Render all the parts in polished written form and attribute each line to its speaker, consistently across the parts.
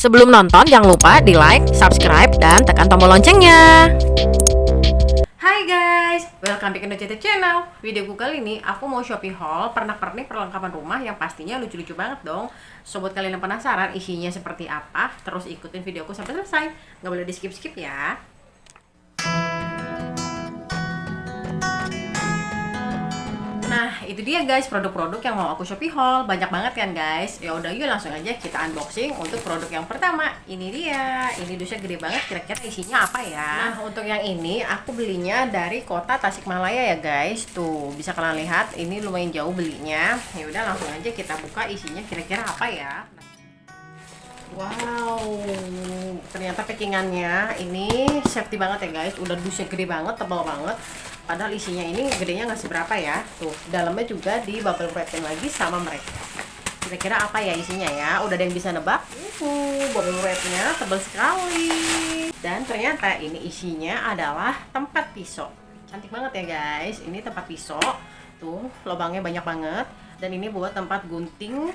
Speaker 1: Sebelum nonton, jangan lupa di like, subscribe, dan tekan tombol loncengnya. Hai guys, welcome back to YouTube channel. Videoku kali ini aku mau Shopee haul pernak-pernik perlengkapan rumah yang pastinya lucu-lucu banget dong. So buat kalian yang penasaran isinya seperti apa, terus ikutin videoku sampai selesai. Nggak boleh di skip-skip ya. Nah, itu dia guys produk-produk yang mau aku Shopee haul. Banyak banget kan guys. Ya udah yuk langsung aja kita unboxing untuk produk yang pertama. Ini dia. Ini dusnya gede banget. Kira-kira isinya apa ya? Nah, untuk yang ini aku belinya dari kota Tasikmalaya ya guys. Tuh, bisa kalian lihat ini lumayan jauh belinya. Ya udah langsung aja kita buka isinya kira-kira apa ya. Wow, ternyata packingannya ini safety banget ya guys. Udah dusnya gede banget, tebal banget. Padahal isinya ini gedenya nggak seberapa ya. Tuh, dalamnya juga di bubble wrapin lagi sama mereka. Kira-kira apa ya isinya ya? Udah ada yang bisa nebak? Bubble wrapnya tebal sekali. Dan ternyata ini isinya adalah tempat pisau. Cantik banget ya guys. Ini tempat pisau. Tuh, lubangnya banyak banget. Dan ini buat tempat gunting,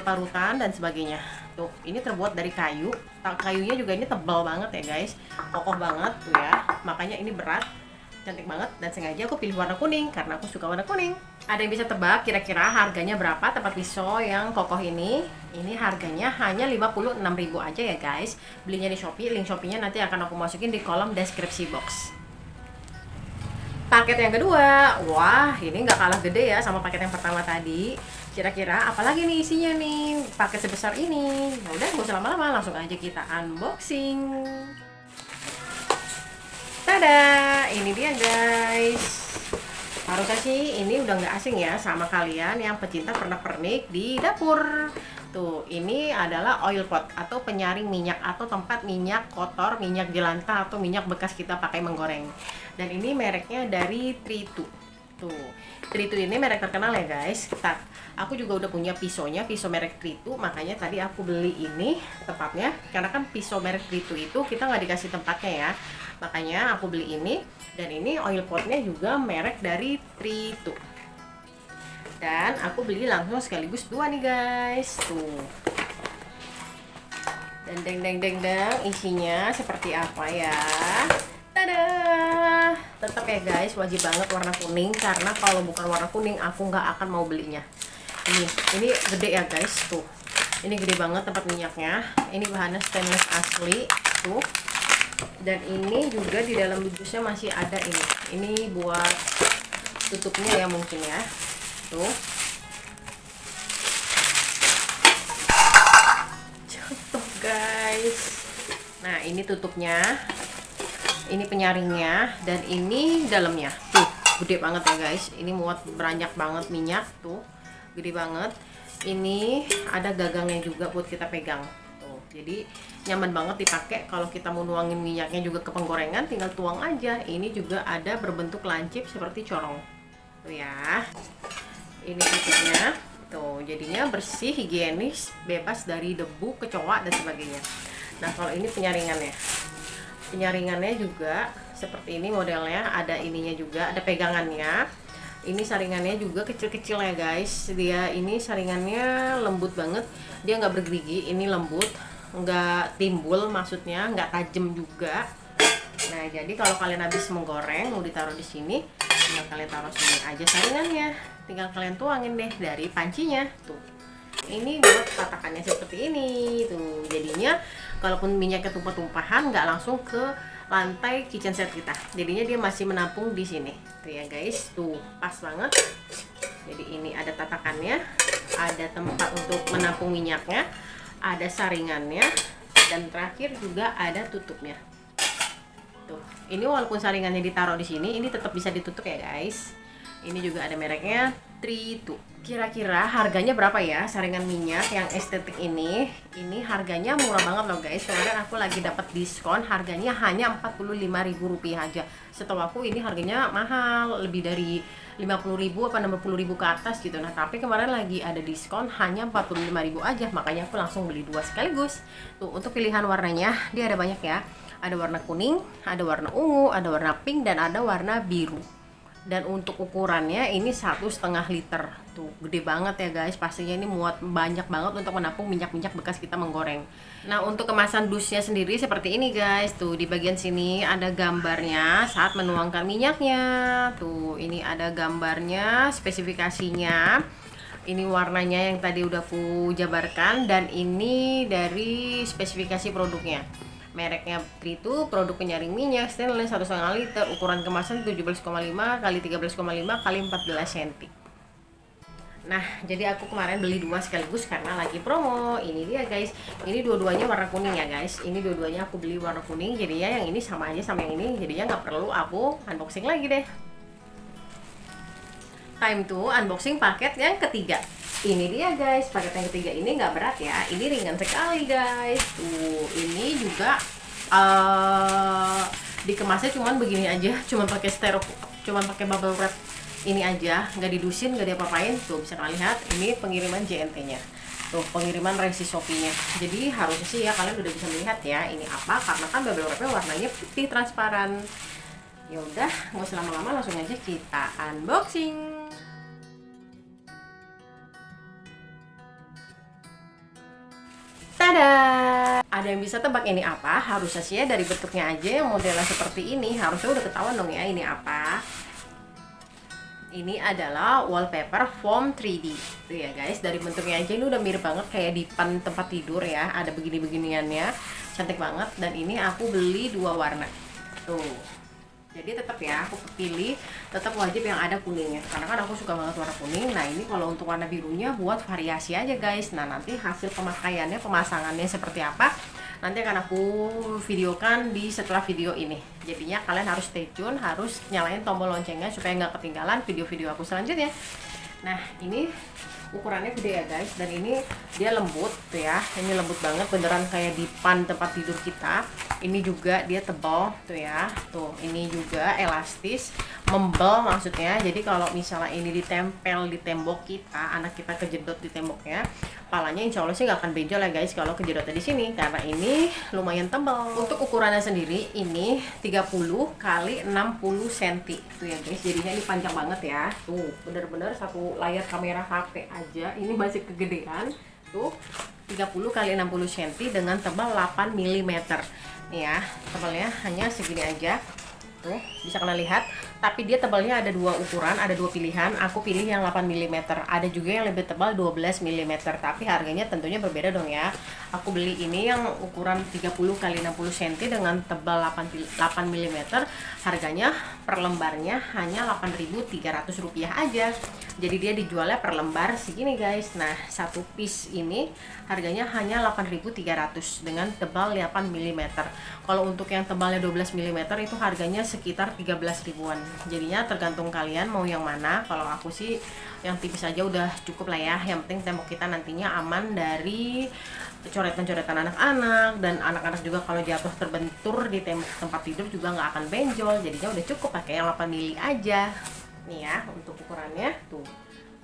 Speaker 1: parutan dan sebagainya. Tuh, ini terbuat dari kayu. Kayunya juga ini tebal banget ya guys, kokoh banget tuh ya. Makanya ini berat, cantik banget. Dan sengaja aku pilih warna kuning karena aku suka warna kuning. Ada yang bisa tebak kira-kira harganya berapa tempat pisau yang kokoh ini? Ini harganya hanya 56.000 aja ya guys. Belinya di Shopee, link Shopee-nya nanti akan aku masukin di kolom deskripsi box. Paket yang kedua, wah ini nggak kalah gede ya sama paket yang pertama tadi. Kira-kira apalagi nih isinya nih paket sebesar ini? Nah, udah nggak usah lama-lama, langsung aja kita unboxing. Tada, ini dia guys. Harusnya sih ini udah nggak asing ya sama kalian yang pecinta pernak-pernik di dapur. Tuh, ini adalah oil pot atau penyaring minyak atau tempat minyak kotor, minyak jelantah atau minyak bekas kita pakai menggoreng. Dan ini mereknya dari Tritu. Tuh, Tritu ini merek terkenal ya guys. Aku juga udah punya pisaunya, pisau merek Tritu. Makanya tadi aku beli ini tempatnya. Karena kan pisau merek Tritu itu kita nggak dikasih tempatnya ya. Makanya aku beli ini. Dan ini oil potnya juga merek dari Tritu. Dan aku beli langsung sekaligus dua nih guys. Tuh. Dan deng isinya seperti apa ya? Tada. Tetap ya guys, wajib banget warna kuning karena kalau bukan warna kuning aku nggak akan mau belinya. Ini gede ya guys, tuh. Ini gede banget tempat minyaknya. Ini bahannya stainless asli, tuh. Dan ini juga di dalam dusnya masih ada ini. Ini buat tutupnya ya mungkin ya. Tuh. Contoh guys. Nah, ini tutupnya. Ini penyaringnya dan ini dalamnya. Tuh, gede banget ya guys. Ini muat banyak banget minyak tuh. Gede banget. Ini ada gagangnya juga buat kita pegang. Tuh. Jadi nyaman banget dipakai kalau kita mau nuangin minyaknya juga ke penggorengan, tinggal tuang aja. Ini juga ada berbentuk lancip seperti corong. Tuh ya. Ini tutupnya. Tuh, jadinya bersih, higienis, bebas dari debu, kecoa dan sebagainya. Nah, kalau ini penyaringannya. Penyaringannya juga seperti ini modelnya, ada ininya juga, ada pegangannya. Ini saringannya juga kecil-kecil ya guys. Dia ini saringannya lembut banget, dia nggak bergerigi, ini lembut, nggak timbul, maksudnya nggak tajam juga. Nah, jadi kalau kalian habis menggoreng mau ditaruh di sini, tinggal kalian taruh sini aja saringannya, tinggal kalian tuangin deh dari pancinya tuh. Ini buat tatakannya seperti ini tuh, jadinya kalaupun minyaknya tumpah-tumpahan nggak langsung ke lantai kitchen set kita, jadinya dia masih menampung di sini tuh ya guys. Tuh pas banget. Jadi ini ada tatakannya, ada tempat untuk menampung minyaknya, ada saringannya, dan terakhir juga ada tutupnya. Tuh, ini walaupun saringannya ditaruh di sini, ini tetap bisa ditutup ya guys. Ini juga ada mereknya Tritu. Kira-kira harganya berapa ya saringan minyak yang estetik ini? Ini harganya murah banget loh guys. Kemarin aku lagi dapat diskon, harganya hanya Rp45.000 aja. Setahu aku ini harganya mahal, lebih dari 50.000 apa 60.000 ke atas gitu. Nah, tapi kemarin lagi ada diskon hanya 45.000 aja. Makanya aku langsung beli dua sekaligus. Tuh, untuk pilihan warnanya dia ada banyak ya. Ada warna kuning, ada warna ungu, ada warna pink, dan ada warna biru. Dan untuk ukurannya ini 1,5 liter. Tuh, gede banget ya guys. Pastinya ini muat banyak banget untuk menampung minyak-minyak bekas kita menggoreng. Nah, untuk kemasan dusnya sendiri seperti ini guys. Tuh, di bagian sini ada gambarnya saat menuangkan minyaknya. Tuh, ini ada gambarnya, spesifikasinya. Ini warnanya yang tadi udah aku jabarkan, dan ini dari spesifikasi produknya. Mereknya itu produk penyaring minyak stainless 1,5 liter, ukuran kemasan 17,5 kali 13,5 kali 14 cm. Nah, jadi aku kemarin beli 2 sekaligus karena lagi promo. Ini dia guys, ini dua-duanya warna kuning ya guys. Ini dua-duanya aku beli warna kuning, jadinya yang ini sama aja sama yang ini, jadinya nggak perlu aku unboxing lagi deh. Time to unboxing paket yang ketiga. Ini dia guys, paket yang ketiga ini nggak berat ya, ini ringan sekali guys. Tuh, ini juga dikemasnya cuman begini aja, cuman pakai cuman pakai bubble wrap ini aja, nggak didusin, nggak diapa-apain. Tuh, bisa kalian lihat, ini pengiriman JNT-nya. Tuh, pengiriman resi Shopee-nya. Jadi harusnya sih ya kalian udah bisa melihat ya ini apa, karena kan bubble wrap-nya warnanya putih transparan. Ya udah, nggak usah lama-lama, langsung aja kita unboxing. Tada! Ada yang bisa tebak ini apa? Harusnya sih ya dari bentuknya aja yang modelnya seperti ini, harusnya udah ketahuan dong ya ini apa. Ini adalah wallpaper foam 3D. Tuh ya guys, dari bentuknya aja ini udah mirip banget kayak dipan tempat tidur ya. Ada begini-beginiannya, cantik banget. Dan ini aku beli 2 warna. Tuh. Jadi tetap ya, aku pilih tetap wajib yang ada kuningnya, karena kan aku suka banget warna kuning. Nah, ini kalau untuk warna birunya buat variasi aja guys. Nah, nanti hasil pemakaiannya, pemasangannya seperti apa, nanti akan aku videokan di setelah video ini. Jadinya kalian harus stay tune, harus nyalain tombol loncengnya supaya nggak ketinggalan video-video aku selanjutnya. Nah, ini ukurannya gede ya guys, dan ini dia lembut tuh ya, ini lembut banget, beneran kayak dipan tempat tidur kita. Ini juga dia tebal tuh ya, tuh ini juga elastis, membel maksudnya. Jadi kalau misalnya ini ditempel di tembok kita, anak kita kejedot di temboknya, palanya insya Allah sih nggak akan benjol ya guys kalau kejedotnya di sini, karena ini lumayan tebal. Untuk ukurannya sendiri ini 30 kali 60 cm tuh ya guys, jadinya ini panjang banget ya. Tuh bener-bener satu layar kamera HP aja ini masih kegedean. Tuh 30 kali 60 cm dengan tebal 8 mm nih ya, tebalnya hanya segini aja. Tuh bisa kalian lihat, tapi dia tebalnya ada 2 ukuran, ada 2 pilihan. Aku pilih yang 8 mm, ada juga yang lebih tebal 12 mm, tapi harganya tentunya berbeda dong ya. Aku beli ini yang ukuran 30 kali 60 cm dengan tebal 8 mm. Harganya per lembarnya hanya Rp8.300 aja. Jadi dia dijualnya per lembar segini guys. Nah, satu piece ini harganya hanya Rp8.300 dengan tebal 8 mm. Kalau untuk yang tebalnya 12 mm itu harganya sekitar 13 ribuan. Jadinya tergantung kalian mau yang mana. Kalau aku sih yang tipis aja udah cukup lah ya. Yang penting tembok kita nantinya aman dari coretan-coretan anak-anak, dan anak-anak juga kalau jatuh terbentur di tembok tempat tidur juga nggak akan benjol. Jadinya udah cukup pakai yang 8 mili aja. Nih ya, untuk ukurannya tuh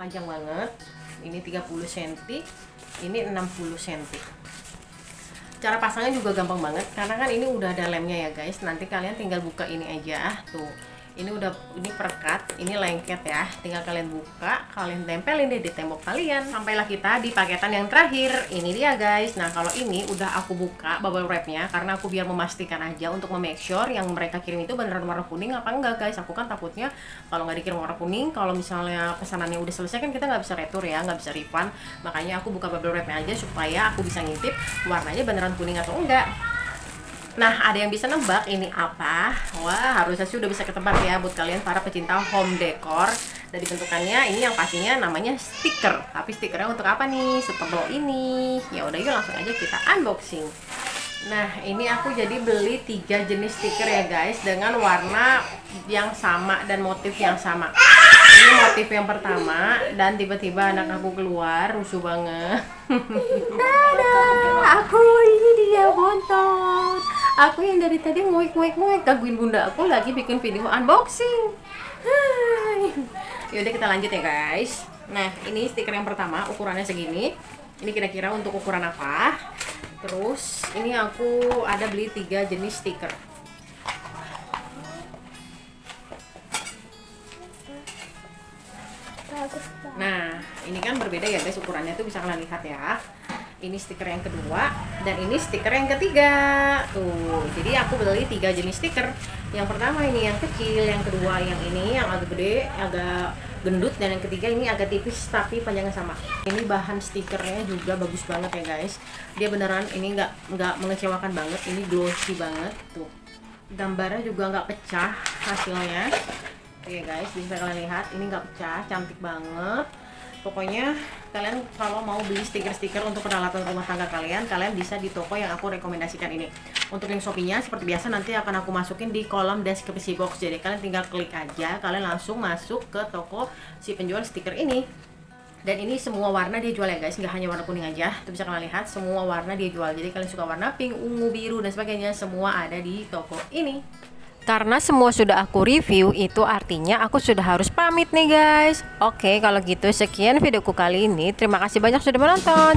Speaker 1: panjang banget. Ini 30 cm, ini 60 cm. Cara pasangnya juga gampang banget, karena kan ini udah ada lemnya ya guys. Nanti kalian tinggal buka ini aja. Tuh, ini perekat, ini lengket ya. Tinggal kalian buka, kalian tempelin deh di tembok kalian. Sampailah kita di paketan yang terakhir. Ini dia guys. Nah, kalau ini udah aku buka bubble wrapnya, karena aku biar memastikan aja untuk make sure yang mereka kirim itu beneran warna kuning apa enggak guys. Aku kan takutnya kalau nggak dikirim warna kuning, kalau misalnya pesanannya udah selesai kan kita nggak bisa retur ya, nggak bisa refund. Makanya aku buka bubble wrapnya aja supaya aku bisa ngintip warnanya beneran kuning atau enggak. Nah, ada yang bisa nebak ini apa? Wah, harusnya sih udah bisa ketebak ya buat kalian para pecinta home decor. Dari bentukannya ini yang pastinya namanya stiker. Tapi stikernya untuk apa nih? Setebal ini. Ya udah, yuk langsung aja kita unboxing. Nah, ini aku jadi beli 3 jenis stiker ya guys, dengan warna yang sama dan motif yang sama. Ini motif yang pertama, dan tiba-tiba anak aku keluar, rusuh banget. Aku ini dia bontot. Aku yang dari tadi nguik gangguin bunda aku lagi bikin video unboxing. Yaudah kita lanjut ya guys. Nah, ini stiker yang pertama, ukurannya segini. Ini kira-kira untuk ukuran apa? Terus ini aku ada beli 3 jenis stiker. Nah, ini kan berbeda ya guys, ukurannya tuh bisa kalian lihat ya. Ini stiker yang kedua dan ini stiker yang ketiga. Tuh, jadi aku beli 3 jenis stiker. Yang pertama ini yang kecil, yang kedua yang ini yang agak gede, agak gendut, dan yang ketiga ini agak tipis tapi panjangnya sama. Ini bahan stikernya juga bagus banget ya guys. Dia beneran ini nggak mengecewakan banget. Ini glossy banget tuh. Gambarnya juga nggak pecah hasilnya. Oke guys, bisa kalian lihat ini nggak pecah, cantik banget. Pokoknya kalian kalau mau beli stiker-stiker untuk peralatan rumah tangga kalian bisa di toko yang aku rekomendasikan ini. Untuk link Shopee-nya seperti biasa nanti akan aku masukin di kolom deskripsi box. Jadi kalian tinggal klik aja, kalian langsung masuk ke toko si penjual stiker ini. Dan ini semua warna dia jual ya guys, nggak hanya warna kuning aja. Tuh bisa kalian lihat semua warna dia jual. Jadi kalian suka warna pink, ungu, biru dan sebagainya, semua ada di toko ini. Karena semua sudah aku review, itu artinya aku sudah harus pamit nih guys. Oke, kalau gitu sekian videoku kali ini. Terima kasih banyak sudah menonton.